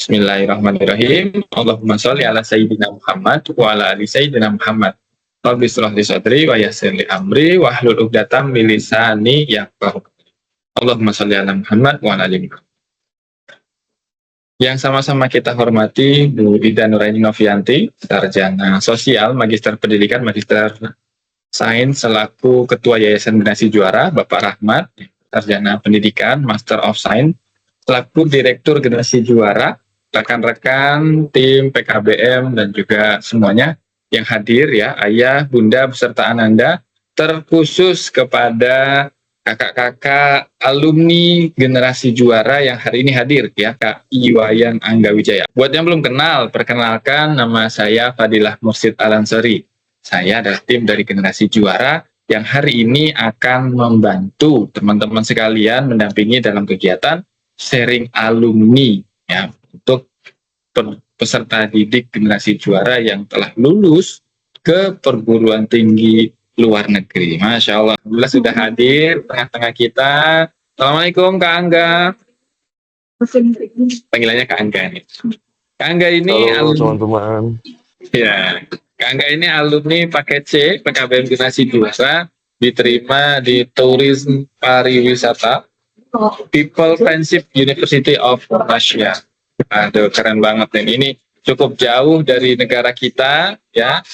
Bismillahirrahmanirrahim. Allahumma sholli ala sayyidina Muhammad wa ala ali sayyidina Muhammad. Rabbi shrah li sadri wa yassir li amri wahlul 'uqdatam min lisani yafqahu. Allahumma sholli ala Muhammad wa ala ali Muhammad. Yang sama-sama kita hormati Bu Ida Nuraini Novianti, sarjana sosial, magister pendidikan, magister sains selaku ketua Yayasan Generasi Juara, Bapak Rahmat, sarjana pendidikan, Master of Science, selaku direktur Generasi Juara, rekan-rekan tim PKBM dan juga semuanya yang hadir ya, ayah, bunda beserta ananda, terkhusus kepada kakak-kakak alumni Generasi Juara yang hari ini hadir ya, Kak Iwayan Angga Wijaya. Buat yang belum kenal, perkenalkan, nama saya Fadilah Mursid Alansori. Saya adalah tim dari Generasi Juara yang hari ini akan membantu teman-teman sekalian mendampingi dalam kegiatan sharing alumni ya, untuk peserta didik Generasi Juara yang telah lulus ke perguruan tinggi luar negeri. Masya Allah, alhamdulillah sudah hadir tengah-tengah kita. Assalamualaikum Kak Angga. Panggilannya Kak Angga nih. Kak Angga ini Halo teman-teman. Ya, Kak Angga ini alumni paket C PKBM Generasi Juara, diterima di Tourism Pariwisata People Friendship University of Russia. Aduh, keren banget nih. Ini cukup jauh dari negara kita ya,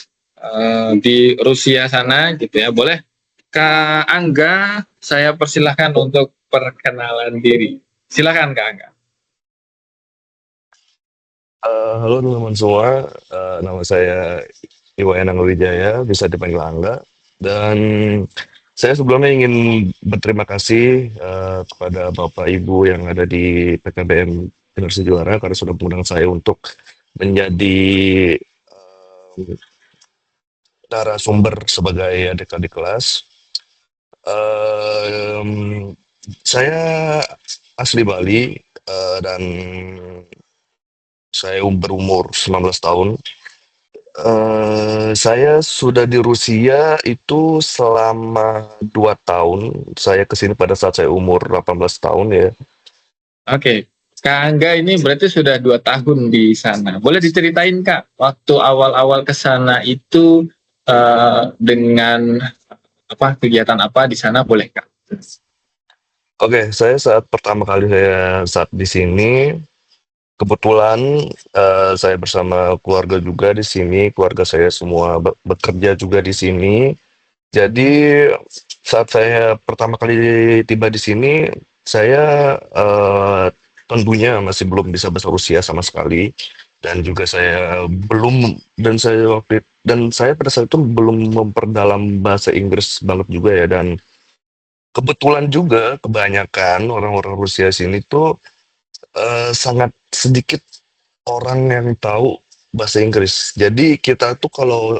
di Rusia sana gitu ya. Boleh Kak Angga, saya persilahkan untuk perkenalan diri. Silakan Kak Angga. Halo teman-teman semua, nama saya Iwayan Angga Wijaya, bisa dipanggil Angga. Dan saya sebelumnya ingin berterima kasih kepada Bapak Ibu yang ada di PKBM Generasi Juara karena sudah mengundang saya untuk menjadi narasumber sebagai adik-adik kelas. Saya asli Bali dan saya berumur 19 tahun. Saya sudah di Rusia itu selama 2 tahun. Saya kesini pada saat saya umur 18 tahun ya. Oke, Kak Angga ini berarti sudah 2 tahun di sana. Boleh diceritain Kak, waktu awal-awal ke sana itu dengan kegiatan apa di sana, boleh Kak? Oke, saya saat pertama kali saat di sini, kebetulan saya bersama keluarga juga di sini. Keluarga saya semua bekerja juga di sini. Jadi saat saya pertama kali tiba di sini, saya tentunya masih belum bisa bahasa Rusia sama sekali, dan juga saya belum dan saya pada saat itu belum memperdalam bahasa Inggris banget juga ya. Dan kebetulan juga kebanyakan orang-orang Rusia sini tuh sangat sedikit orang yang tahu bahasa Inggris. Jadi kita tuh kalau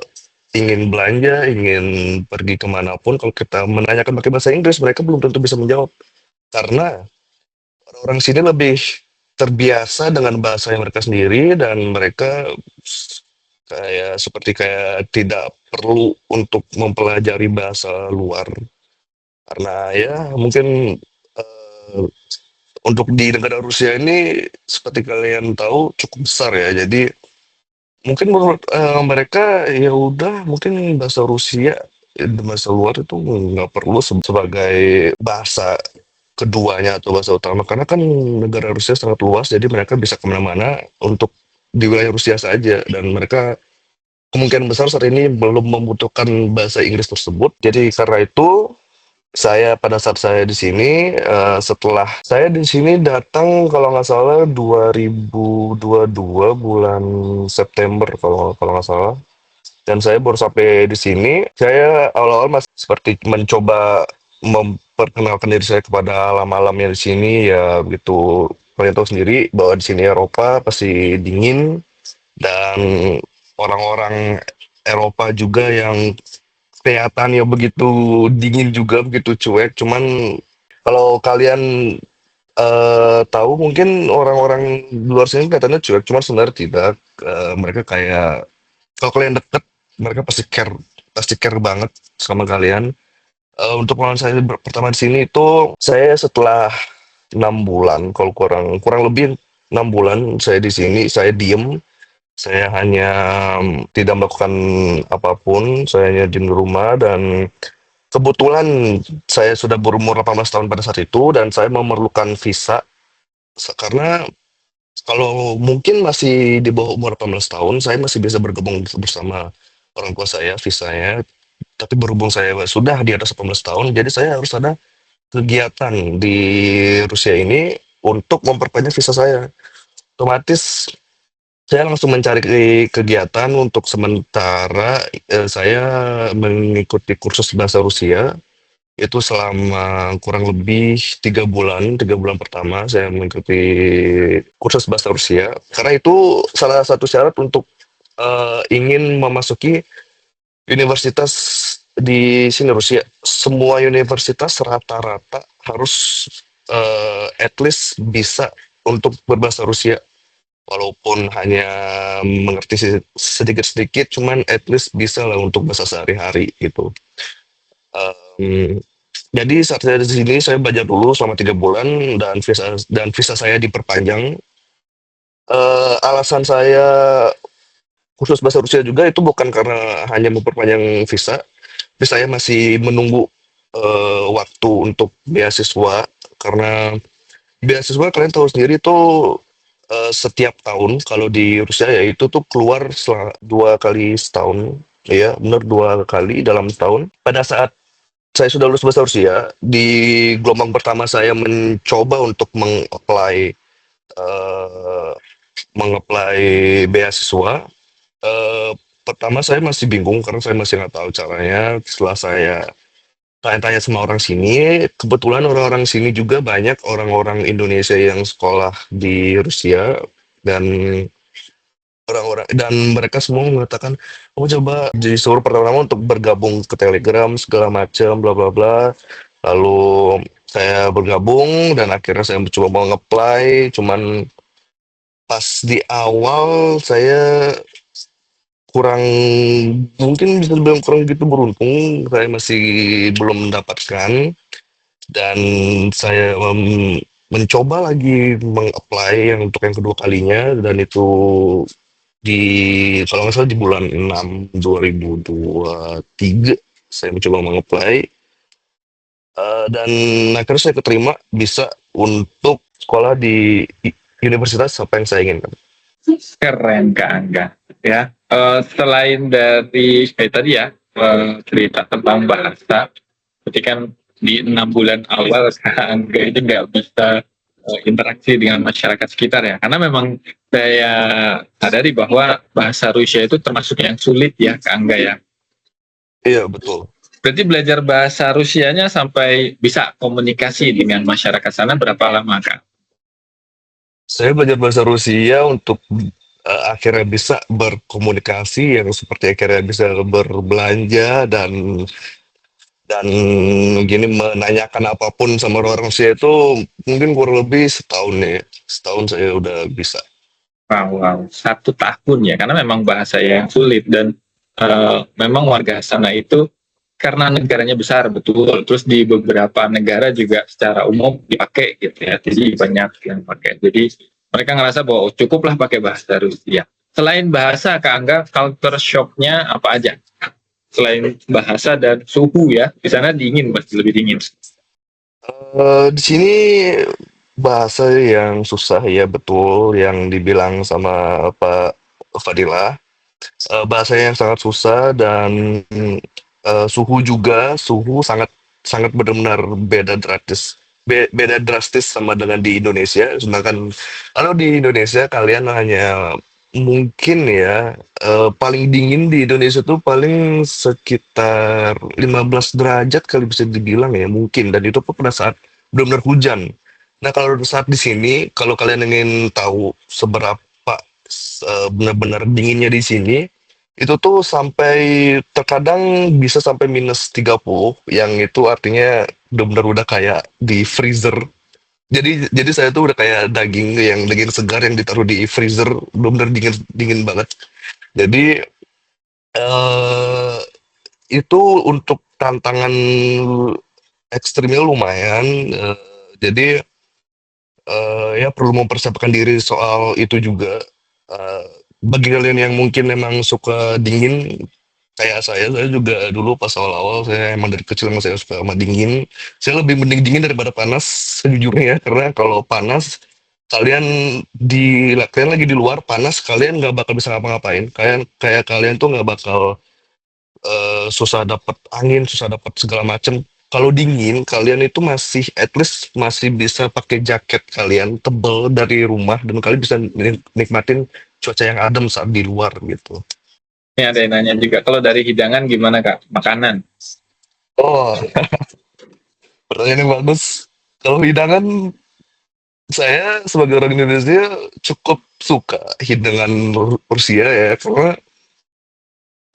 ingin belanja, ingin pergi kemanapun, kalau kita menanyakan pakai bahasa Inggris, mereka belum tentu bisa menjawab. Karena orang-orang sini lebih terbiasa dengan bahasa yang mereka sendiri, dan mereka kayak tidak perlu untuk mempelajari bahasa luar. Karena ya mungkin untuk di negara Rusia ini seperti kalian tahu cukup besar ya. Jadi mungkin menurut mereka ya udah, mungkin bahasa Rusia, bahasa luar itu nggak perlu sebagai bahasa keduanya atau bahasa utama, karena kan negara Rusia sangat luas, jadi mereka bisa kemana-mana untuk di wilayah Rusia saja, dan mereka kemungkinan besar saat ini belum membutuhkan bahasa Inggris tersebut. Jadi karena itu saya pada saat saya di sini, setelah saya di sini datang kalau nggak salah 2022 bulan September kalau nggak salah, dan saya baru sampai di sini. Saya awal-awal masih seperti mencoba memperkenalkan diri saya kepada alam-alamnya di sini ya, begitu. Kalian tahu sendiri bahwa di sini Eropa pasti dingin, dan orang-orang Eropa juga yang kelihatannya begitu dingin juga, begitu cuek. Cuman kalau kalian tahu mungkin orang-orang luar sini kelihatannya cuek, cuman sebenarnya tidak. Mereka kayak kalau kalian deket, mereka pasti care banget sama kalian. Untuk pengalaman saya pertama di sini itu saya setelah 6 bulan, kalau kurang kurang lebih 6 bulan saya di sini, saya diem, saya hanya tidak melakukan apapun, saya hanya diem di rumah dan kebetulan saya sudah berumur 18 tahun pada saat itu dan saya memerlukan visa karena kalau mungkin masih di bawah umur 18 tahun, saya masih bisa bergabung bersama orang tua saya visanya. Tapi berhubung saya sudah di atas 18 tahun, jadi saya harus ada kegiatan di Rusia ini untuk memperpanjang visa saya. Otomatis saya langsung mencari kegiatan untuk sementara. Saya mengikuti kursus bahasa Rusia itu selama kurang lebih 3 bulan. 3 bulan pertama saya mengikuti kursus bahasa Rusia karena itu salah satu syarat untuk ingin memasuki universitas di sini Rusia. Semua universitas rata-rata harus at least bisa untuk berbahasa Rusia. Walaupun hanya mengerti sedikit-sedikit, cuman at least bisa lah untuk bahasa sehari-hari gitu. Em, jadi saat saya di sini saya belajar dulu selama 3 bulan dan visa saya diperpanjang. Alasan saya khusus bahasa Rusia juga itu bukan karena hanya memperpanjang visa, tapi saya masih menunggu waktu untuk beasiswa karena beasiswa kalian tahu sendiri tuh setiap tahun kalau di Rusia ya itu tuh keluar 2 kali setahun, ya benar 2 kali dalam setahun. Pada saat saya sudah lulus bahasa Rusia, di gelombang pertama saya mencoba untuk eh, meng-apply beasiswa. Eh, Pertama saya masih bingung karena saya masih nggak tahu caranya. Setelah saya tanya-tanya sama orang sini, kebetulan orang-orang sini juga banyak orang-orang Indonesia yang sekolah di Rusia dan mereka semua mengatakan, "Kamu coba disuruh pertama untuk bergabung ke Telegram segala macam bla bla bla." Lalu saya bergabung dan akhirnya saya mencoba mau nge-apply, cuman pas di awal saya kurang mungkin bisa dibilang kurang gitu beruntung, saya masih belum mendapatkan dan saya mencoba lagi meng-apply yang untuk yang kedua kalinya dan itu di kalau nggak salah di bulan 6 2023 saya mencoba meng-apply dan akhirnya saya keterima bisa untuk sekolah di universitas apa yang saya inginkan. Keren Kak Angga. Ya, selain dari kayak tadi ya cerita tentang bahasa, berarti kan di 6 bulan awal Kak Angga ini nggak bisa interaksi dengan masyarakat sekitar ya, karena memang saya sadari bahwa bahasa Rusia itu termasuk yang sulit ya Kak Angga ya. Iya betul. Berarti belajar bahasa Rusianya sampai bisa komunikasi dengan masyarakat sana berapa lama Kak? Saya belajar bahasa Rusia untuk akhirnya bisa berkomunikasi yang seperti akhirnya bisa berbelanja dan gini menanyakan apapun sama orang Rusia itu mungkin kurang lebih setahun ya. Setahun saya udah bisa. Wow, wow, 1 tahun ya, karena memang bahasa yang sulit dan memang warga sana itu karena negaranya besar betul, terus di beberapa negara juga secara umum dipakai gitu ya, jadi banyak yang pakai. Jadi mereka ngerasa bahwa oh, cukuplah pakai bahasa Rusia. Selain bahasa, Kak Angga, culture shocknya apa aja? Selain bahasa dan suhu ya, di sana dingin, pasti lebih dingin. Di sini bahasa yang susah ya betul yang dibilang sama Pak Fadila. Bahasa yang sangat susah dan suhu juga, suhu sangat sangat benar-benar beda drastis sama dengan di Indonesia. Sedangkan kalau di Indonesia kalian hanya mungkin ya paling dingin di Indonesia tuh paling sekitar 15 derajat kali bisa dibilang ya mungkin dan itu pun pada saat benar-benar hujan. Nah kalau saat di sini kalau kalian ingin tahu seberapa benar-benar dinginnya di sini itu tuh sampai terkadang bisa sampai -30 yang itu artinya benar-benar udah kayak di freezer Jadi saya tuh udah kayak daging segar yang ditaruh di freezer, bener-bener dingin dingin banget. Jadi eh itu untuk tantangan ekstrimnya lumayan. Jadi ya perlu mempersiapkan diri soal itu juga. Eh, Bagi kalian yang mungkin emang suka dingin kayak saya juga dulu pas awal-awal saya emang dari kecil emang saya suka sama dingin. Saya lebih mending dingin daripada panas sejujurnya ya, karena kalau panas kalian kalian lagi di luar panas kalian nggak bakal bisa ngapa-ngapain. Kayak kalian tuh nggak bakal susah dapat angin, susah dapat segala macem. Kalau dingin, kalian itu masih at least masih bisa pakai jaket kalian tebel dari rumah dan kalian bisa nikmatin cuaca yang adem saat di luar gitu. Ini ada yang nanya juga, kalau dari hidangan gimana Kak? Makanan. Oh, pertanyaan yang bagus. Kalau hidangan, saya sebagai orang Indonesia cukup suka hidangan Rusia ya, karena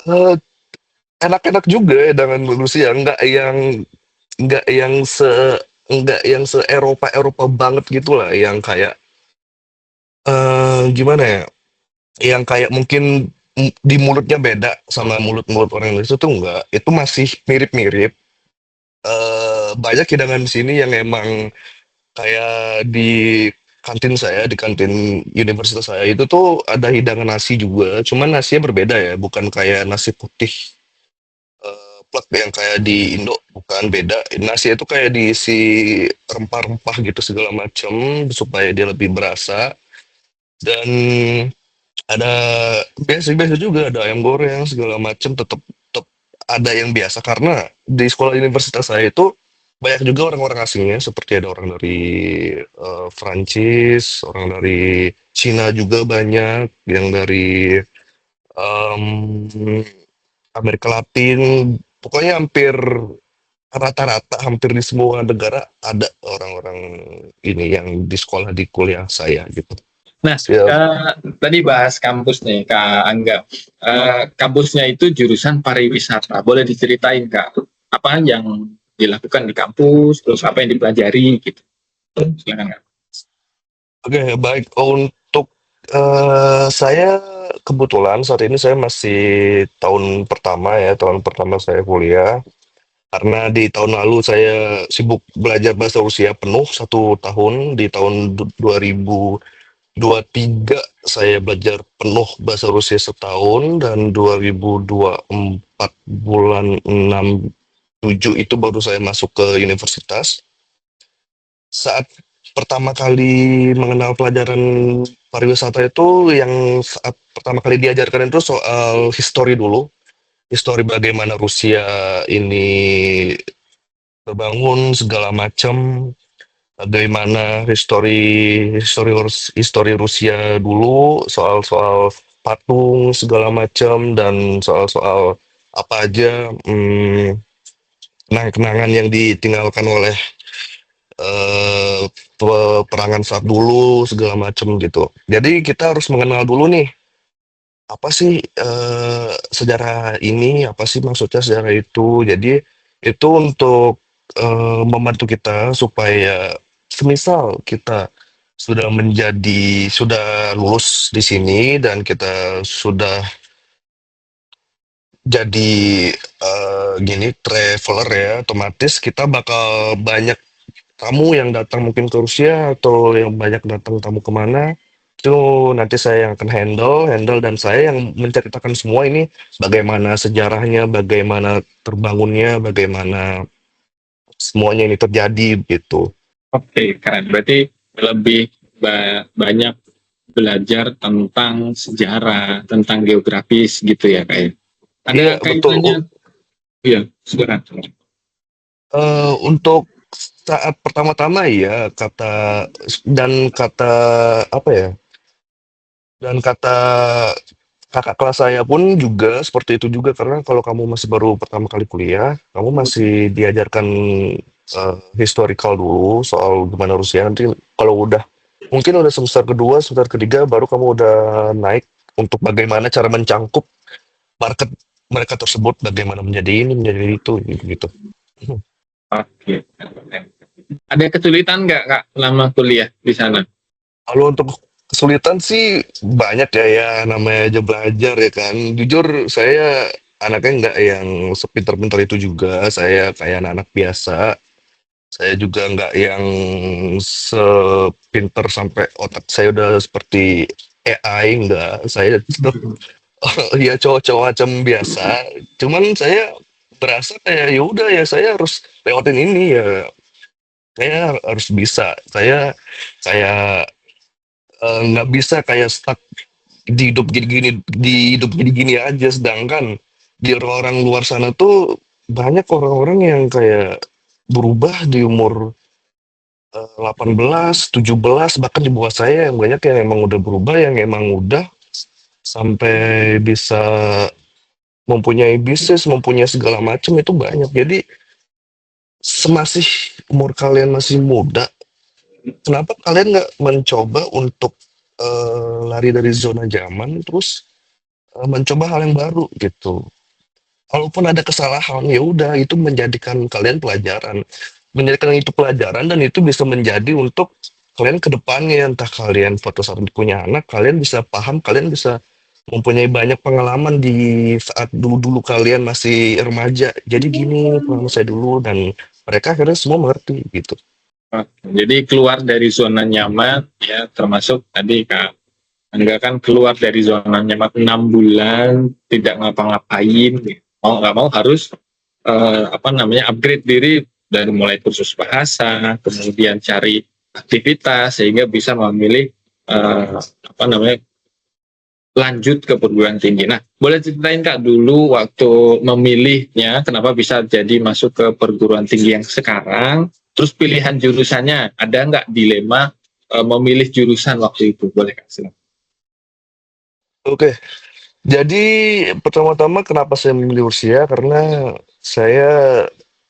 eh, enak-enak juga hidangan Rusia, nggak yang nggak yang se Eropa Eropa banget gitulah, yang kayak gimana ya, yang kayak mungkin di mulutnya beda sama mulut-mulut orang Indonesia tuh enggak, itu masih mirip-mirip. Banyak hidangan di sini yang emang kayak di kantin universitas saya itu tuh ada hidangan nasi juga, cuman nasinya berbeda ya, bukan kayak nasi putih plak yang kayak di Indo, bukan, beda. Nasi itu kayak diisi rempah-rempah gitu segala macam supaya dia lebih berasa, dan ada biasa-biasa juga, ada ayam goreng segala macam, tetap tetap ada yang biasa karena di sekolah universitas saya itu banyak juga orang-orang asingnya, seperti ada orang dari Prancis, orang dari Cina juga banyak, yang dari em, Amerika Latin, pokoknya rata-rata hampir di semua negara ada orang-orang ini yang di sekolah di kuliah saya gitu. Nah, Ya, tadi bahas kampus nih, Kak Angga. Kampusnya itu jurusan pariwisata. Boleh diceritain, Kak, apa yang dilakukan di kampus, terus apa yang dipelajari, gitu. Silakan, Kak. oke, baik. Untuk saya kebetulan saat ini saya masih tahun pertama saya kuliah. Karena di tahun lalu saya sibuk belajar bahasa Rusia penuh 1 tahun. Di tahun 2023 saya belajar penuh bahasa Rusia setahun, dan 2024 bulan 6 7 itu baru saya masuk ke universitas. Saat pertama kali mengenal pelajaran pariwisata itu, yang saat pertama kali diajarkan itu soal histori dulu, histori bagaimana Rusia ini terbangun segala macam, bagaimana histori Rusia dulu, soal-soal patung segala macam, dan soal-soal apa aja kenangan yang ditinggalkan oleh eh, peperangan saat dulu segala macam gitu. Jadi kita harus mengenal dulu nih, apa sih sejarah ini, apa sih maksudnya sejarah itu. Jadi itu untuk membantu kita supaya semisal kita sudah lulus di sini dan kita sudah jadi gini traveler ya, otomatis kita bakal banyak tamu yang datang mungkin ke Rusia, atau yang banyak datang tamu kemana, itu nanti saya yang akan handle dan saya yang menceritakan semua ini, bagaimana sejarahnya, bagaimana terbangunnya, bagaimana semuanya ini terjadi gitu. Oke, keren. Berarti lebih banyak belajar tentang sejarah, tentang geografis, gitu ya, Kak, ya? Ada Iya betul. kaitannya, iya, sebenarnya. Untuk saat pertama-tama ya, kata apa ya, dan kata kakak kelas saya pun juga seperti itu juga, karena kalau kamu masih baru pertama kali kuliah, kamu masih diajarkan historical dulu soal gimana Rusia. Nanti kalau udah semester kedua, semester ketiga, baru kamu udah naik untuk bagaimana cara mencangkup market mereka tersebut, bagaimana menjadi ini, menjadi itu, gitu. Oke. Ada kesulitan nggak Kak lama kuliah di sana? Kalau untuk kesulitan sih banyak ya, ya namanya aja belajar ya kan. Jujur saya anaknya nggak yang sepinter-pinter itu juga, saya kayak anak-anak biasa. Saya juga nggak yang sepinter sampai otak saya udah seperti AI, nggak. Saya tetap ya cowok-cowok macam biasa. Cuman saya berasa kayak ya udah ya saya harus lewatin ini ya. Saya harus bisa. Saya kayak nggak bisa kayak stuck di hidup gini-gini, di hidup gini-gini aja. Sedangkan di orang-orang luar sana tuh banyak orang-orang yang kayak berubah di umur 18, 17, bahkan di bawah saya yang banyak yang emang udah berubah, yang emang udah sampai bisa mempunyai bisnis, mempunyai segala macam itu banyak. Jadi semasih umur kalian masih muda, kenapa kalian nggak mencoba untuk lari dari zona nyaman, terus mencoba hal yang baru gitu. Kalaupun ada kesalahan, ya udah itu menjadikan kalian pelajaran. Menjadikan itu pelajaran dan itu bisa menjadi untuk kalian ke depannya, entah kalian suatu saat punya anak, kalian bisa paham, kalian bisa mempunyai banyak pengalaman di saat dulu-dulu kalian masih remaja. Jadi gini pengalaman saya dulu dan mereka akhirnya semua mengerti gitu. Jadi keluar dari zona nyaman ya, termasuk tadi Kak Angga kan keluar dari zona nyaman 6 bulan tidak ngapa-ngapain, gitu. Mau nggak mau harus apa namanya upgrade diri dari mulai kursus bahasa, kemudian cari aktivitas sehingga bisa memilih apa namanya lanjut ke perguruan tinggi. Nah, boleh ceritain Kak dulu waktu memilihnya, kenapa bisa jadi masuk ke perguruan tinggi yang sekarang, terus pilihan jurusannya, ada nggak dilema memilih jurusan waktu itu? Boleh Kak, silakan. Oke, jadi pertama-tama kenapa saya memilih Rusia? Karena saya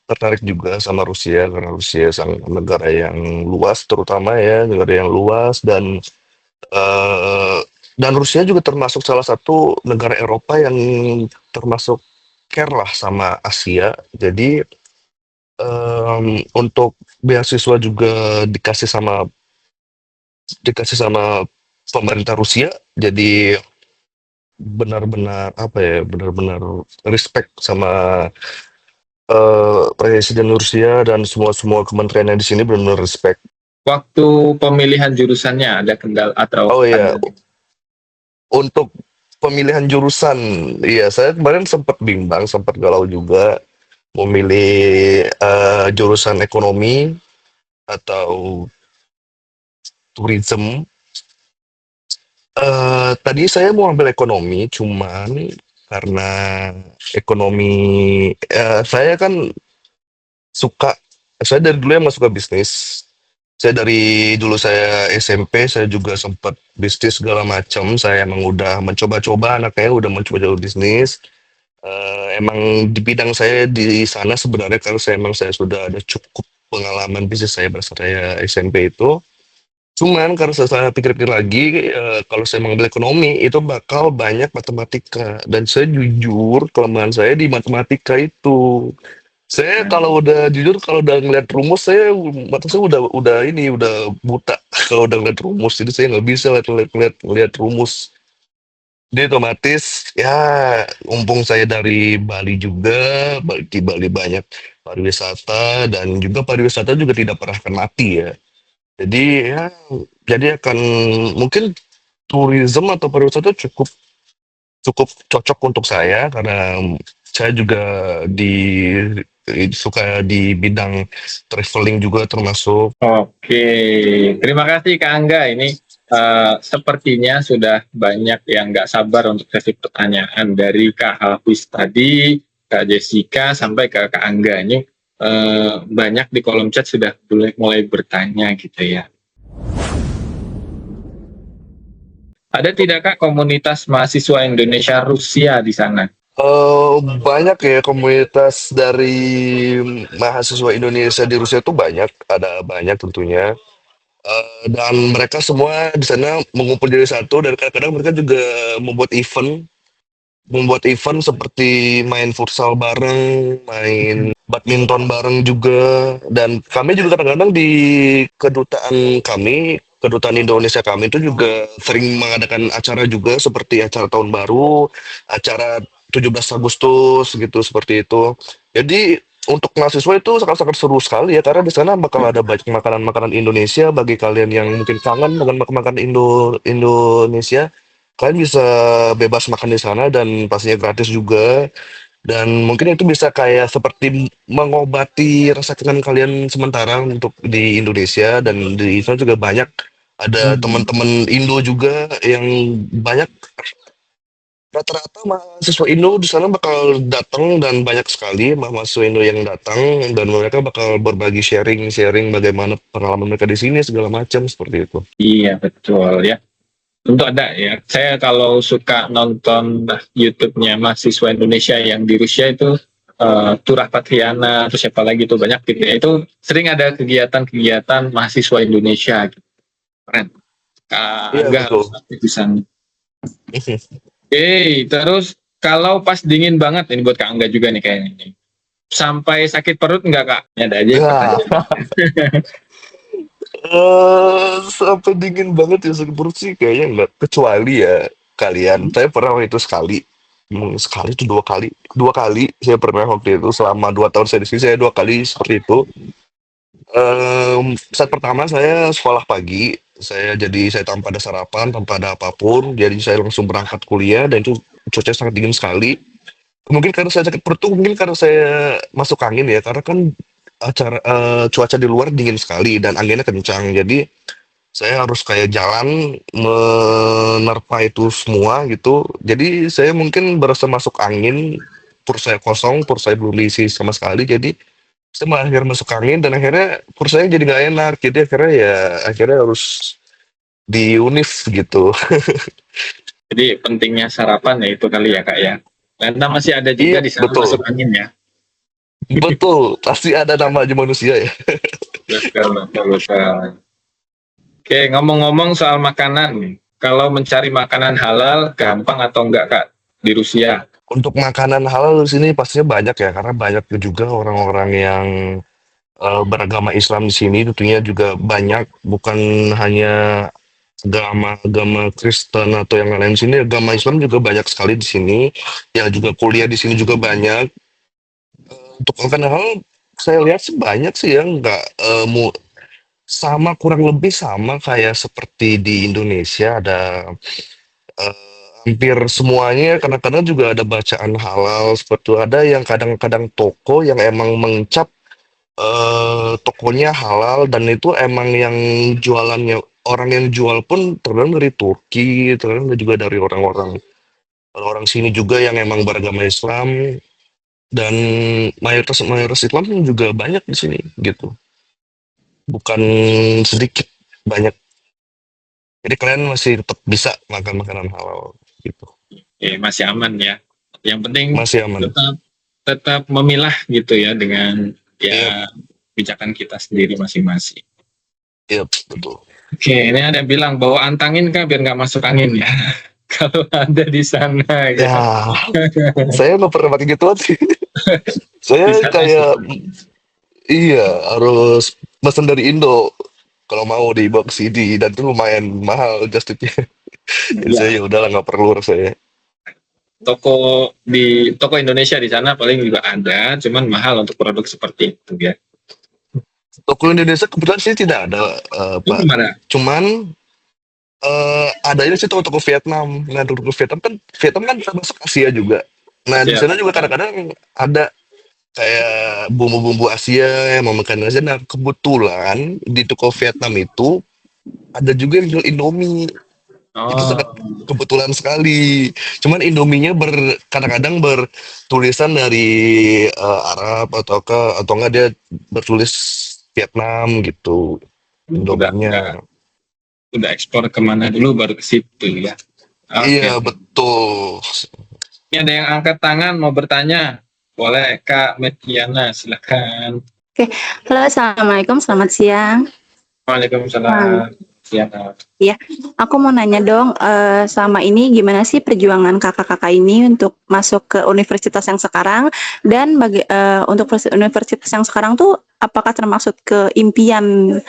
tertarik juga sama Rusia karena Rusia sang negara yang luas, terutama ya negara yang luas eh, dan Rusia juga termasuk salah satu negara Eropa yang termasuk care lah sama Asia. Jadi untuk beasiswa juga dikasih sama pemerintah Rusia. Jadi benar-benar apa ya, benar-benar respect sama presiden Rusia dan semua-semua kementerian yang di sini benar-benar respect. Waktu pemilihan jurusannya ada kendala atau Oh ada? iya, untuk pemilihan jurusan, iya saya kemarin sempat bimbang, sempat galau juga mau milih jurusan ekonomi atau tourism. Tadi saya mau ambil ekonomi, cuman karena ekonomi, saya kan suka, saya dari dulu emang suka bisnis. Saya dari dulu saya SMP, saya juga sempat bisnis segala macam. Saya emang udah mencoba-coba, anaknya udah mencoba-coba bisnis. Emang di bidang saya di sana sebenarnya karena saya sudah ada cukup pengalaman bisnis saya pada saat saya SMP itu. Cuman karena saya pikir-pikir lagi, kalau saya mengambil ekonomi itu bakal banyak matematika dan saya jujur kelemahan saya di matematika itu. Saya kalau udah jujur kalau udah ngeliat rumus saya mata saya udah ini udah buta kalau udah ngeliat rumus jadi saya nggak bisa ngeliat rumus. Jadi otomatis ya mumpung saya dari Bali juga, di Bali banyak pariwisata dan juga pariwisata juga tidak pernah akan mati ya. Jadi ya jadi akan mungkin tourism atau pariwisata cukup cukup cocok untuk saya karena saya juga di suka di bidang traveling juga termasuk. Oke, terima kasih Kak Angga. Ini sepertinya sudah banyak yang nggak sabar untuk kasih pertanyaan dari Kak Hafiz tadi, Kak Jessica, sampai ke Kak Angga. Ini banyak di kolom chat sudah mulai bertanya gitu ya. Ada tidak Kak komunitas mahasiswa Indonesia Rusia di sana? Banyak ya komunitas dari mahasiswa Indonesia di Rusia itu banyak, ada banyak tentunya. Dan mereka semua di sana mengumpul jadi satu dan kadang-kadang mereka juga membuat event. membuat event seperti main futsal bareng, main badminton bareng juga. Dan kami juga kadang-kadang di kedutaan Indonesia kami itu juga sering mengadakan acara juga seperti acara tahun baru, acara 17 Agustus gitu seperti itu. Jadi untuk mahasiswa itu sangat-sangat seru sekali ya karena di sana bakal ada banyak makanan-makanan Indonesia bagi kalian yang mungkin kangen dengan makanan Indonesia. Kalian bisa bebas makan di sana dan pastinya gratis juga. Dan mungkin itu bisa kayak seperti mengobati rasa kangen kalian sementara untuk di Indonesia dan di sana juga banyak ada Hmm. teman-teman Indo juga yang banyak rata-rata mahasiswa Indo di sana bakal datang dan banyak sekali mahasiswa Indo yang datang dan mereka bakal berbagi sharing-sharing bagaimana pengalaman mereka di sini segala macam seperti itu. Iya betul ya. Tentu ada ya. Saya kalau suka nonton YouTube-nya mahasiswa Indonesia yang di Rusia itu Turah Patriana, terus siapa lagi tuh banyak gitu ya. Itu sering ada kegiatan-kegiatan mahasiswa Indonesia gitu. Keren. Iya Angga betul. harus aktif di sana. Oke, terus kalau pas dingin banget ini buat Kak Angga juga nih kayaknya nih. Sampai sakit perut nggak Kak? Ini ada aja Ya, pertanyaan. sampai dingin banget ya sakit perut sih kayaknya enggak. Kecuali ya kalian, saya pernah waktu itu sekali. Sekali itu dua kali saya pernah waktu itu selama 2 tahun saya di sini saya 2 kali seperti itu. Saat pertama saya sekolah pagi, saya tanpa ada sarapan, tanpa ada apapun, jadi saya langsung berangkat kuliah dan itu cuaca sangat dingin sekali. Mungkin karena saya sakit perut tuh mungkin karena saya masuk angin ya, karena kan cuaca di luar dingin sekali dan anginnya kencang. Jadi saya harus kayak jalan menerpa itu semua gitu. Jadi saya mungkin berasa masuk angin, perut saya kosong, perut saya belum diisi sama sekali. Jadi saya malah akhirnya masuk angin dan akhirnya perut saya jadi nggak enak. Jadi akhirnya harus di UNIF gitu. Jadi pentingnya sarapan ya itu kali ya Kak ya. Karena masih ada juga Iya di sana betul, masuk angin ya. betul. Pasti ada nama aja manusia ya. Betul, betul, betul. Oke, ngomong-ngomong soal makanan nih. Kalau mencari makanan halal, gampang atau enggak, Kak, di Rusia? Untuk makanan halal di sini pastinya banyak ya, karena banyak juga orang-orang yang beragama Islam di sini. Tentunya juga banyak, bukan hanya agama Kristen atau yang lain. Di sini agama Islam juga banyak sekali di sini. Ya juga kuliah di sini juga banyak. Untuk makanan halal saya lihat sih banyak sih yang nggak sama kurang lebih sama kayak seperti di Indonesia ada hampir semuanya kadang-kadang juga ada bacaan halal seperti itu. Ada yang kadang-kadang toko yang emang mengecap tokonya halal dan itu emang yang jualannya orang yang jual pun terkadang dari Turki, terkadang juga dari orang sini juga yang emang beragama Islam dan mayoritas mayoritas Islam juga banyak di sini gitu. Bukan sedikit, banyak. Jadi kalian masih tetap bisa makan makanan halal gitu. Masih aman ya. Yang penting Masih aman. tetap tetap memilah gitu ya dengan Iya, ya kebijakan kita sendiri masing-masing. iya betul. Oke, ini ada yang bilang bawa antangin Kak biar nggak masuk angin ya. Kalau ada di sana gitu. Ya, saya nggak pernah pakai gituan sih. Di Saya sana sih. kayak iya harus pesan dari Indo kalau mau dibawa ke sini dan itu lumayan mahal just tip-nya. Jadi saya Ya, ya udahlah nggak perlu rasanya. toko Indonesia di sana paling juga ada, cuman mahal untuk produk seperti itu ya. Toko Indonesia kebetulan sih tidak ada, Itu Pak. gimana? Cuman ada ini sih toko-toko Vietnam. Nah, toko Vietnam kan termasuk Asia juga. Nah, di Ya, sana juga kadang-kadang ada kayak bumbu-bumbu Asia yang mau makan Asia. Nah, kebetulan di toko Vietnam itu ada juga yang jual Indomie. Itu sangat oh, kebetulan sekali. Cuman Indominya kadang-kadang bertulisan dari Arab atau enggak dia bertulis Vietnam gitu. udah Indominya. ekspor kemana dulu baru ke situ ya. Oke, Iya, betul. ini ada yang angkat tangan mau bertanya. Boleh Kak Mediana, silakan. Halo, Assalamualaikum, selamat siang. Waalaikumsalam. Ya, Iya, aku mau nanya dong, selama ini gimana sih perjuangan kakak-kakak ini untuk masuk ke universitas yang sekarang dan untuk universitas yang sekarang tuh apakah termasuk ke impian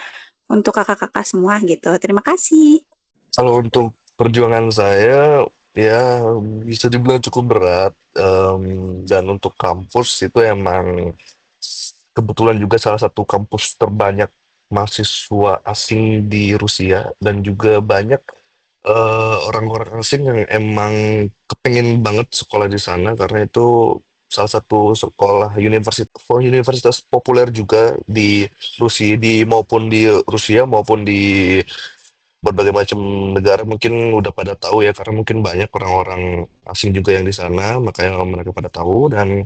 untuk kakak-kakak semua gitu? Terima kasih. Kalau untuk perjuangan saya, ya bisa dibilang cukup berat, dan untuk kampus itu emang kebetulan juga salah satu kampus terbanyak mahasiswa asing di Rusia dan juga banyak orang-orang asing yang emang kepengen banget sekolah di sana karena itu salah satu sekolah universitas populer juga di Rusia maupun di berbagai macam negara mungkin udah pada tahu ya karena mungkin banyak orang-orang asing juga yang di sana makanya mereka pada tahu dan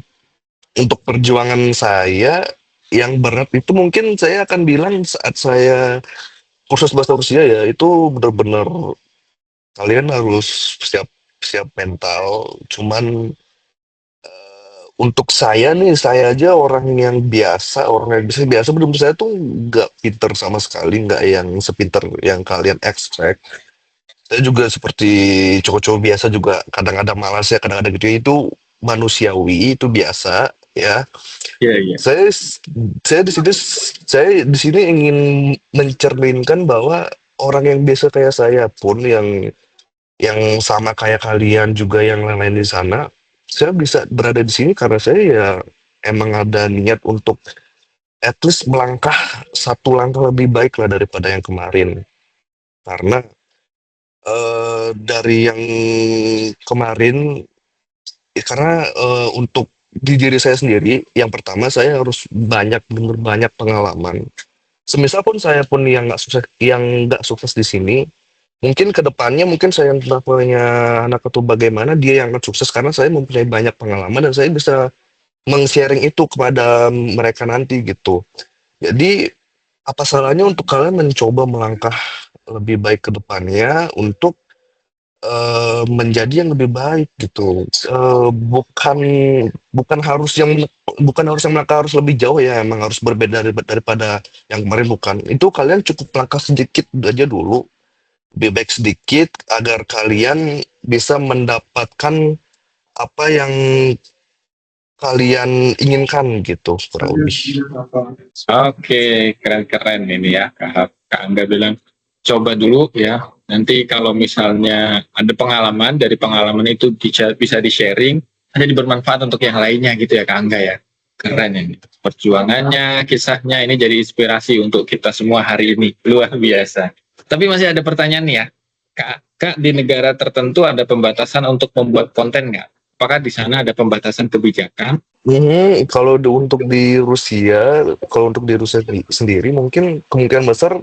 untuk perjuangan saya yang berat itu mungkin saya akan bilang saat saya kursus bahasa Rusia ya itu benar-benar kalian harus siap siap mental cuman untuk saya nih saya aja orang yang biasa belum saya tuh nggak pinter sama sekali nggak yang sepinter yang kalian expect. Saya juga seperti cowok-cowok biasa juga kadang ada malas ya, kadang ada gitu ya, itu manusiawi, itu biasa ya. iya, iya. Saya saya di sini ingin mencerminkan bahwa orang yang biasa kayak saya pun yang sama kayak kalian juga yang lain-lain di sana, saya bisa berada di sini karena saya ya emang ada niat untuk at least melangkah satu langkah lebih baik lah daripada yang kemarin. Karena dari yang kemarin, karena untuk di diri saya sendiri, yang pertama saya harus bener banyak pengalaman. Semisal pun saya pun yang nggak sukses di sini, mungkin kedepannya mungkin saya entah punya anak atau bagaimana dia yang akan sukses karena saya mempunyai banyak pengalaman dan saya bisa meng-sharing itu kepada mereka nanti gitu. Jadi apa salahnya untuk kalian mencoba melangkah lebih baik ke depannya untuk menjadi yang lebih baik gitu, bukan bukan harus yang melangkah harus lebih jauh ya, emang harus berbeda daripada yang kemarin bukan. Itu kalian cukup langkah sedikit aja dulu, lebih baik sedikit agar kalian bisa mendapatkan apa yang kalian inginkan gitu, kurang lebih. Oke, keren-keren ini ya. Kak Angga bilang, coba dulu ya. Nanti kalau misalnya ada pengalaman, dari pengalaman itu bisa di-sharing, jadi bermanfaat untuk yang lainnya gitu ya Kak Angga ya. Keren ini. Perjuangannya, kisahnya ini jadi inspirasi untuk kita semua hari ini. Luar biasa. Tapi masih ada pertanyaan nih ya. Kak, di negara tertentu ada pembatasan untuk membuat konten nggak? Apakah di sana ada pembatasan kebijakan? Kalau untuk di Rusia sendiri mungkin kemungkinan besar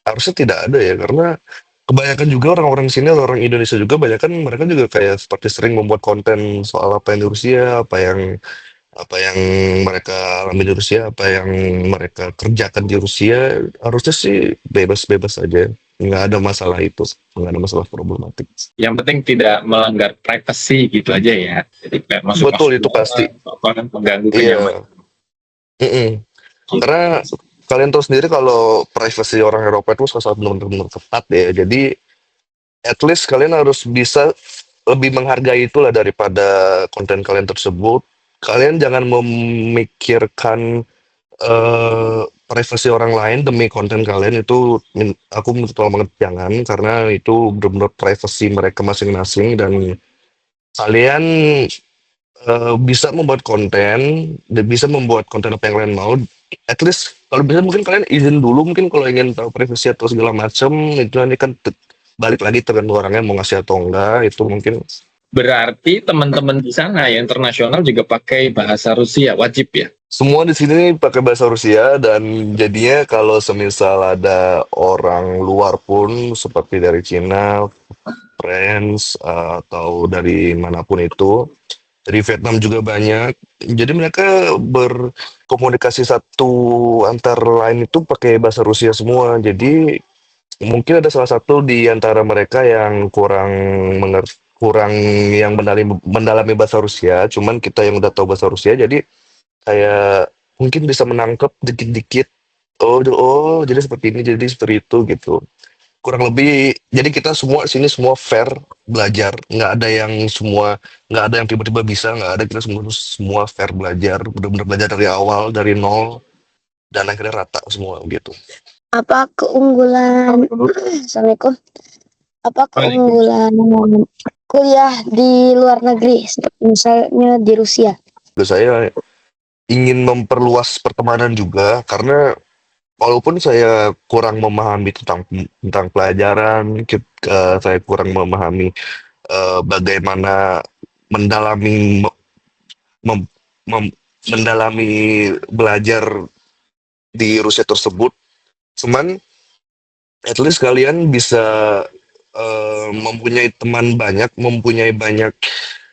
harusnya tidak ada ya karena kebanyakan juga orang-orang sini orang Indonesia juga banyak kan mereka juga kayak seperti sering membuat konten soal apa yang di Rusia, apa yang mereka alami di Rusia, apa yang mereka kerjakan di Rusia, harusnya sih bebas-bebas aja. Nggak ada masalah itu, nggak ada masalah problematik. Yang penting tidak melanggar privasi gitu aja ya. Jadi kayak masuk-masuk Betul itu pasti. apa kan mengganggu kenyamanan. Iya. Mm-mm. Karena kalian tahu sendiri kalau privasi orang Eropa itu sangat benar-benar ketat ya. Jadi at least kalian harus bisa lebih menghargai itulah daripada konten kalian tersebut. Kalian jangan memikirkan privasi orang lain demi konten kalian itu aku menurut banget jangan karena itu benar-benar privasi mereka masing-masing dan kalian bisa membuat konten dan bisa membuat konten apa yang kalian mau at least kalau bisa mungkin kalian izin dulu mungkin kalau ingin tahu privasi atau segala macam itu nanti kan balik lagi tergantung orangnya mau ngasih atau enggak itu mungkin. Berarti teman-teman di sana ya internasional juga pakai bahasa Rusia wajib ya? Semua di sini pakai bahasa Rusia dan jadinya kalau semisal ada orang luar pun seperti dari Cina, France atau dari manapun itu, dari Vietnam juga banyak. Jadi mereka berkomunikasi satu antar lain itu pakai bahasa Rusia semua. Jadi mungkin ada salah satu di antara mereka yang kurang yang mendalami bahasa Rusia, cuman kita yang udah tahu bahasa Rusia jadi kayak mungkin bisa menangkap dikit-dikit, oh jadi seperti ini, jadi seperti itu gitu. kurang lebih jadi kita semua sini semua fair belajar, nggak ada yang tiba-tiba bisa, nggak ada, kita semua fair belajar, benar-benar belajar dari awal, dari nol, dan akhirnya rata semua gitu. Apa keunggulan Assalamualaikum. Apa keunggulan kuliah di luar negeri, misalnya di Rusia? Saya ingin memperluas pertemanan juga karena walaupun saya kurang memahami tentang pelajaran, saya kurang memahami bagaimana mendalami mem- mem- mendalami belajar di Rusia tersebut. Cuman at least kalian bisa mempunyai teman banyak, mempunyai banyak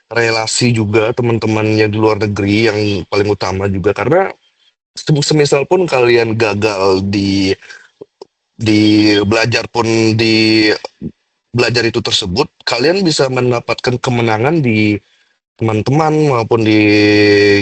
relasi juga teman-temannya di luar negeri yang paling utama juga karena semisal pun kalian gagal di belajar pun di belajar itu tersebut, kalian bisa mendapatkan kemenangan di teman-teman maupun di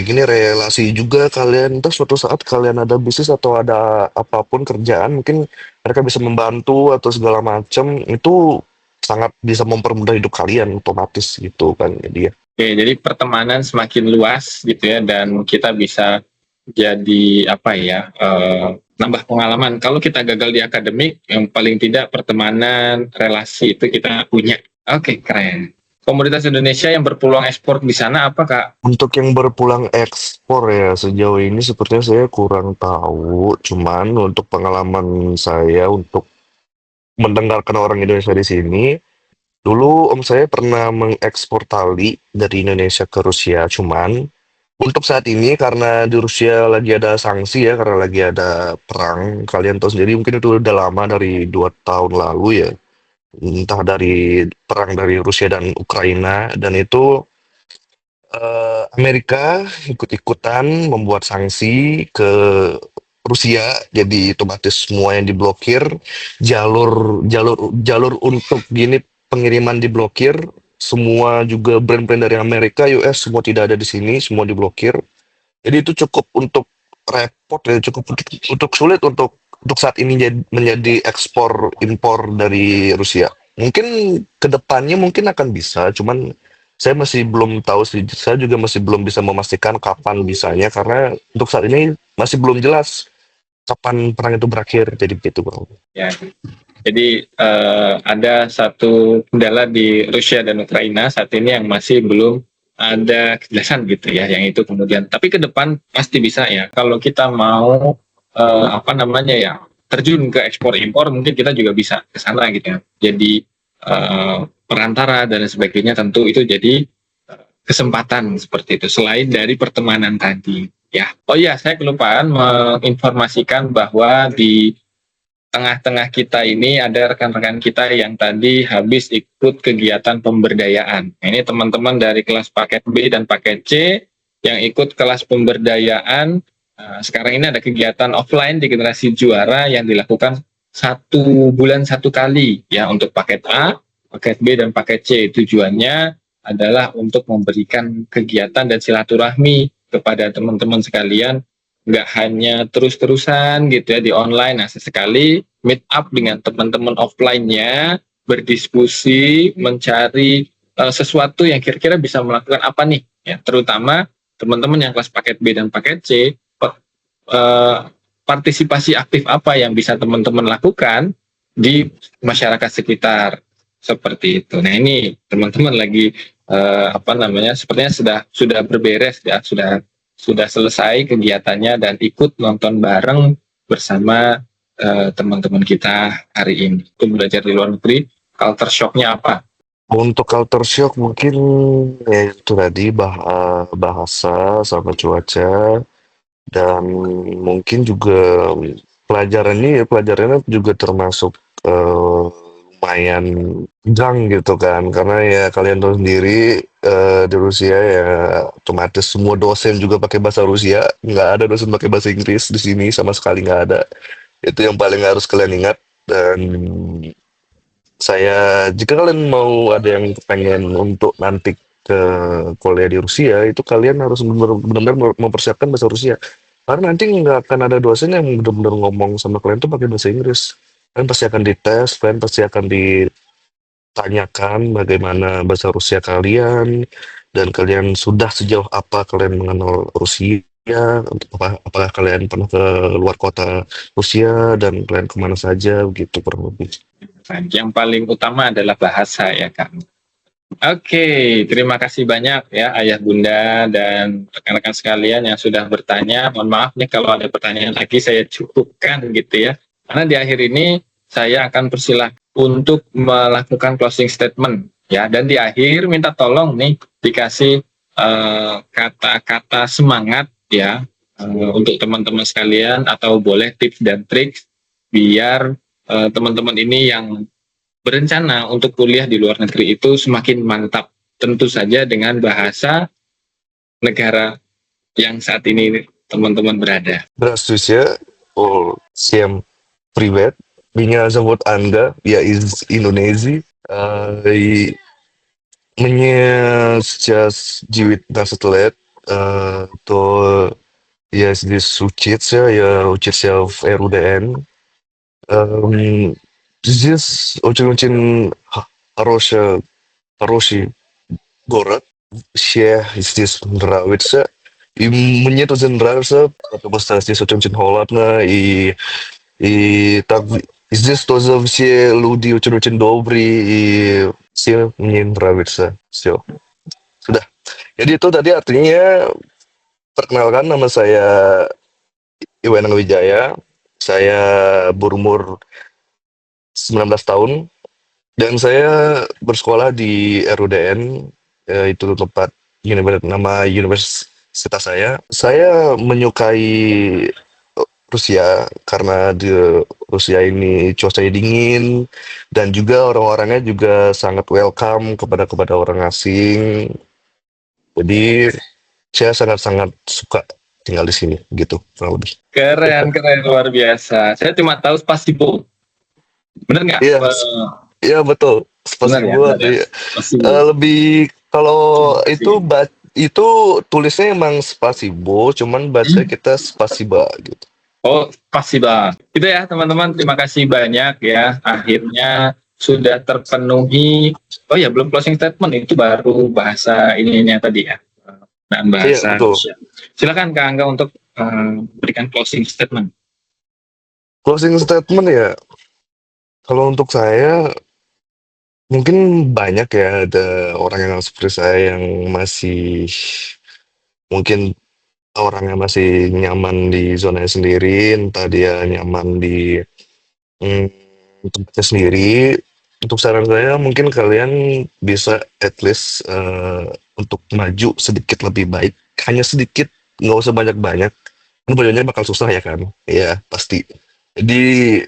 gini relasi juga kalian. Terus suatu saat kalian ada bisnis atau ada apapun kerjaan, mungkin mereka bisa membantu atau segala macam. Itu sangat bisa mempermudah hidup kalian otomatis gitu kan. Jadi ya. Oke, jadi pertemanan semakin luas gitu ya, dan kita bisa jadi apa ya, nambah pengalaman. Kalau kita gagal di akademik, yang paling tidak pertemanan, relasi itu kita punya. Oke, keren. Komoditas Indonesia yang berpeluang ekspor di sana apa, Kak? Untuk yang berpulang ekspor ya sejauh ini sepertinya saya kurang tahu. Cuman untuk pengalaman saya untuk mendengarkan orang Indonesia di sini, dulu om saya pernah mengekspor tali dari Indonesia ke Rusia. Cuman untuk saat ini karena di Rusia lagi ada sanksi ya, karena lagi ada perang. Kalian tahu sendiri mungkin itu udah lama dari 2 tahun lalu ya. Entah dari perang dari Rusia dan Ukraina dan itu Amerika ikut-ikutan membuat sanksi ke Rusia, jadi otomatis semua yang diblokir, jalur untuk gini pengiriman diblokir, semua juga brand-brand dari Amerika, US semua tidak ada di sini, semua diblokir. Jadi itu cukup untuk repot ya, cukup untuk sulit untuk saat ini menjadi ekspor impor dari Rusia. Mungkin kedepannya mungkin akan bisa, cuman saya masih belum tahu sih. Saya juga masih belum bisa memastikan kapan bisanya karena untuk saat ini masih belum jelas kapan perang itu berakhir. Jadi begitu bang. Ya, jadi ada satu kendala di Rusia dan Ukraina saat ini yang masih belum ada kejelasan gitu ya, yang itu kemudian. Tapi ke depan pasti bisa ya. Kalau kita mau apa namanya ya, terjun ke ekspor impor, mungkin kita juga bisa ke sana gitu ya. Jadi perantara dan sebagainya, tentu itu jadi kesempatan seperti itu selain dari pertemanan tadi ya. Oh iya, saya kelupaan menginformasikan bahwa di tengah-tengah kita ini ada rekan-rekan kita yang tadi habis ikut kegiatan pemberdayaan. Nah, ini teman-teman dari kelas paket B dan paket C yang ikut kelas pemberdayaan. Sekarang ini ada kegiatan offline di Generasi Juara yang dilakukan 1 bulan 1 kali ya, untuk paket A, paket B, dan paket C. Tujuannya adalah untuk memberikan kegiatan dan silaturahmi kepada teman-teman sekalian, nggak hanya terus-terusan gitu ya di online. Nah, sesekali meet up dengan teman-teman offline-nya, berdiskusi, mencari sesuatu yang kira-kira bisa melakukan apa nih ya, terutama teman-teman yang kelas paket B dan paket C, partisipasi aktif apa yang bisa teman-teman lakukan di masyarakat sekitar seperti itu. Nah, ini teman-teman lagi apa namanya, sepertinya sudah berberes ya, sudah selesai kegiatannya dan ikut nonton bareng bersama teman-teman kita hari ini. Itu belajar di luar negeri, culture shock-nya apa? Untuk culture shock mungkin ya itu tadi bahasa sama cuaca dan mungkin juga pelajarannya juga termasuk lumayan gang gitu kan karena ya kalian tahu sendiri di Rusia ya otomatis semua dosen juga pakai bahasa Rusia, nggak ada dosen pakai bahasa Inggris di sini sama sekali, nggak ada. Itu yang paling harus kalian ingat. Dan jika kalian mau ada yang pengen untuk nanti ke kuliah di Rusia, itu kalian harus benar-benar mempersiapkan bahasa Rusia. Karena nanti nggak akan ada dosen yang benar-benar ngomong sama kalian tuh pakai bahasa Inggris. Kalian pasti akan dites, kalian pasti akan ditanyakan bagaimana bahasa Rusia kalian, dan kalian sudah sejauh apa kalian mengenal Rusia, apakah kalian pernah ke luar kota Rusia, dan kalian kemana saja, begitu kurang lebih. Yang paling utama adalah bahasa ya Kak. Oke, terima kasih banyak ya Ayah Bunda dan rekan-rekan sekalian yang sudah bertanya. Mohon maaf nih kalau ada pertanyaan lagi saya cukupkan gitu ya. Karena di akhir ini saya akan persilahkan untuk melakukan closing statement ya. Dan di akhir minta tolong nih dikasih kata-kata semangat ya untuk teman-teman sekalian, atau boleh tips dan trik biar teman-teman ini yang berencana untuk kuliah di luar negeri itu semakin mantap, tentu saja dengan bahasa negara yang saat ini teman-teman berada. Здравствуйте, всем привет. Меня зовут Анга, я из Индонезии. И мне сейчас 19 лет, то я здесь я учился в РУДН. Здесь очень-очень хороший город. Все здесь нравится. И мне тоже нравится, потому что здесь очень-очень холодно, и так здесь тоже все люди очень-очень добрые, и все мне нравится. Все. Sudah. Jadi itu tadi artinya, perkenalkan, nama saya Iwan Wijaya. Saya berumur 19 tahun dan saya bersekolah di RUDN, itu tempat nama universitas saya. Saya menyukai Rusia karena di Rusia ini cuacanya dingin dan juga orang-orangnya juga sangat welcome kepada orang asing. Jadi saya sangat-sangat suka tinggal di sini gitu kurang lebih. Keren, luar biasa. Saya cuma tahu spasibo. Bener nggak? Iya, iya betul. Benar ya? Spasibo Benar ya? Spasibo. lebih kalau Terima kasih. itu tulisnya emang spasibo, cuman baca kita spasiba gitu. Oh, spasiba. Itu ya teman-teman, terima kasih banyak ya. Akhirnya sudah terpenuhi. Oh ya, belum closing statement, itu baru bahasa ininya tadi ya. Dan bahasa Iya, betul. Rusia. Silakan Kak Angga untuk berikan closing statement. Closing statement ya, kalau untuk saya mungkin banyak ya, ada orang yang seperti saya yang masih mungkin orang yang masih nyaman di zonanya sendiri, entah dia nyaman di tempatnya sendiri. Untuk saran saya mungkin kalian bisa at least untuk maju sedikit lebih baik, hanya sedikit, nggak usah banyak-banyak. Kan bajunya bakal susah ya kan? Iya pasti. Jadi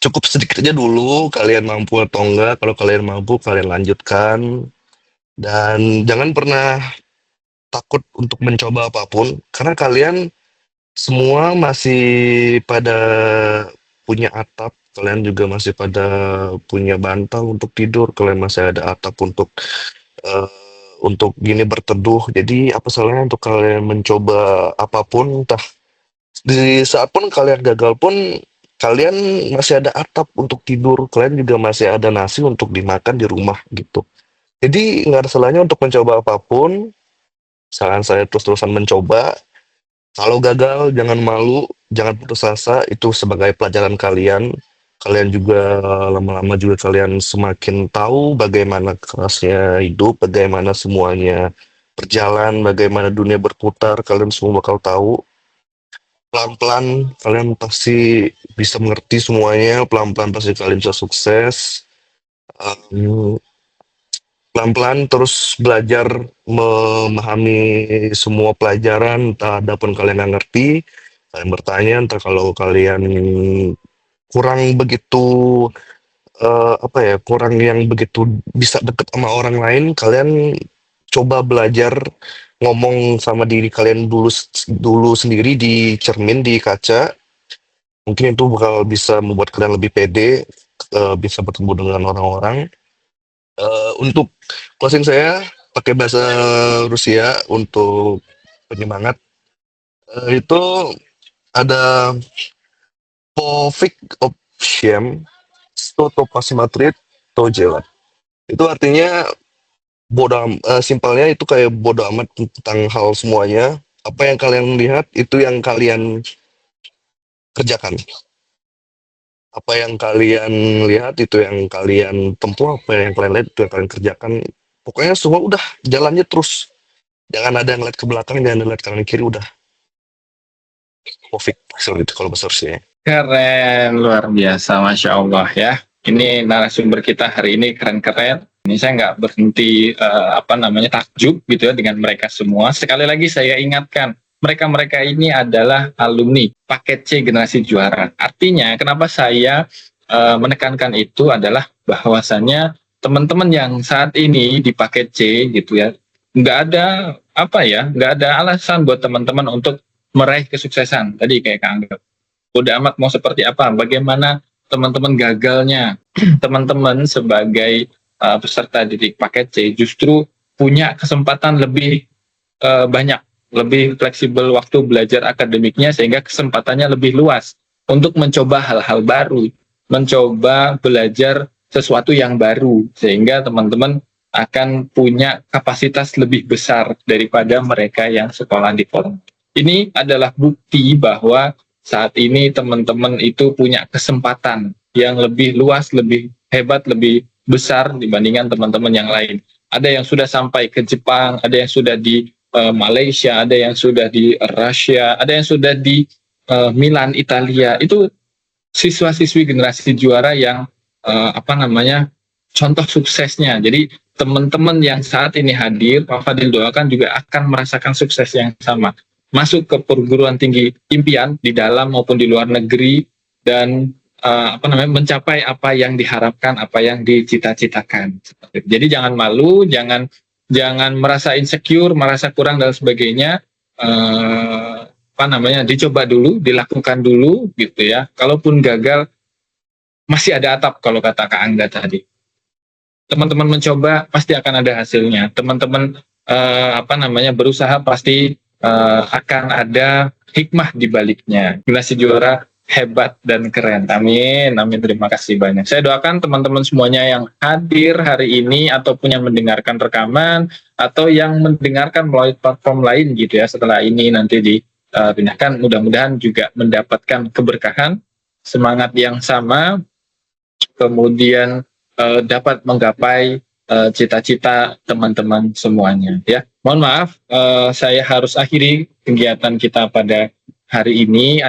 cukup sedikit aja dulu, kalian mampu atau enggak. Kalau kalian mampu, kalian lanjutkan. Dan jangan pernah takut untuk mencoba apapun, karena kalian semua masih pada punya atap, kalian juga masih pada punya bantal untuk tidur, kalian masih ada atap untuk gini berteduh. Jadi apa salahnya untuk kalian mencoba apapun, entah di saat pun kalian gagal pun kalian masih ada atap untuk tidur, kalian juga masih ada nasi untuk dimakan di rumah gitu. Jadi nggak ada salahnya untuk mencoba apapun. Saran saya terus-terusan mencoba. Kalau gagal jangan malu, jangan putus asa, itu sebagai pelajaran kalian. Kalian juga lama-lama juga kalian semakin tahu bagaimana kerasnya hidup, bagaimana semuanya berjalan, bagaimana dunia berputar, kalian semua bakal tahu. Pelan-pelan kalian pasti bisa mengerti semuanya, pelan-pelan pasti kalian bisa sukses. Pelan-pelan terus belajar memahami semua pelajaran, entah ada pun kalian nggak ngerti, kalian bertanya, entah kalau kalian kurang begitu kurang yang begitu bisa deket sama orang lain, kalian coba belajar ngomong sama diri kalian dulu sendiri di cermin, di kaca. Mungkin itu bakal bisa membuat kalian lebih pede, bisa bertemu dengan orang-orang. Untuk closing saya pakai bahasa Rusia untuk penyemangat, itu ada Povik Opsiem, topas matrit tojelat. Itu artinya simpelnya itu kayak bodo amat tentang hal semuanya. Apa yang kalian lihat itu yang kalian kerjakan. Apa yang kalian lihat itu yang kalian tempuh, apa yang kalian lihat itu yang kalian kerjakan. Pokoknya semua udah jalannya terus. Jangan ada yang lihat ke belakang, jangan ada yang lihat kanan kiri, udah. Perfect, itu kalau bahasa Rusia. Keren, luar biasa, Masya Allah ya. Ini narasumber kita hari ini keren-keren. Ini saya nggak berhenti takjub gitu ya dengan mereka semua. Sekali lagi saya ingatkan, mereka-mereka ini adalah alumni paket C generasi juara. Artinya kenapa saya menekankan itu adalah bahwasannya teman-teman yang saat ini di paket C gitu ya, nggak ada alasan buat teman-teman untuk meraih kesuksesan. Tadi kayak Kak Angga, udah amat mau seperti apa, bagaimana teman-teman gagalnya. Teman-teman sebagai peserta didik paket C justru punya kesempatan lebih banyak, lebih fleksibel waktu belajar akademiknya, sehingga kesempatannya lebih luas untuk mencoba hal-hal baru, mencoba belajar sesuatu yang baru, sehingga teman-teman akan punya kapasitas lebih besar daripada mereka yang sekolah di formal. Ini adalah bukti bahwa saat ini teman-teman itu punya kesempatan yang lebih luas, lebih hebat, lebih besar dibandingkan teman-teman yang lain. Ada yang sudah sampai ke Jepang, ada yang sudah di Malaysia, ada yang sudah di Rusia, ada yang sudah di Milan, Italia. Itu siswa-siswi generasi juara yang contoh suksesnya. Jadi teman-teman yang saat ini hadir, Pak Fadil doakan juga akan merasakan sukses yang sama. Masuk ke perguruan tinggi impian di dalam maupun di luar negeri, dan mencapai apa yang diharapkan, apa yang dicita-citakan. Jadi jangan malu, jangan merasa insecure, merasa kurang dan sebagainya. Dicoba dulu, dilakukan dulu gitu ya. Kalaupun gagal, masih ada atap kalau kata Kak Angga tadi. Teman-teman mencoba pasti akan ada hasilnya. Teman-teman berusaha pasti akan ada hikmah di baliknya. Generasi juara hebat dan keren. Amin, amin. Terima kasih banyak. Saya doakan teman-teman semuanya yang hadir hari ini ataupun yang mendengarkan rekaman atau yang mendengarkan melalui platform lain gitu ya, setelah ini nanti dipindahkan, mudah-mudahan juga mendapatkan keberkahan, semangat yang sama, kemudian dapat menggapai cita-cita teman-teman semuanya ya. Mohon maaf, saya harus akhiri kegiatan kita pada hari ini.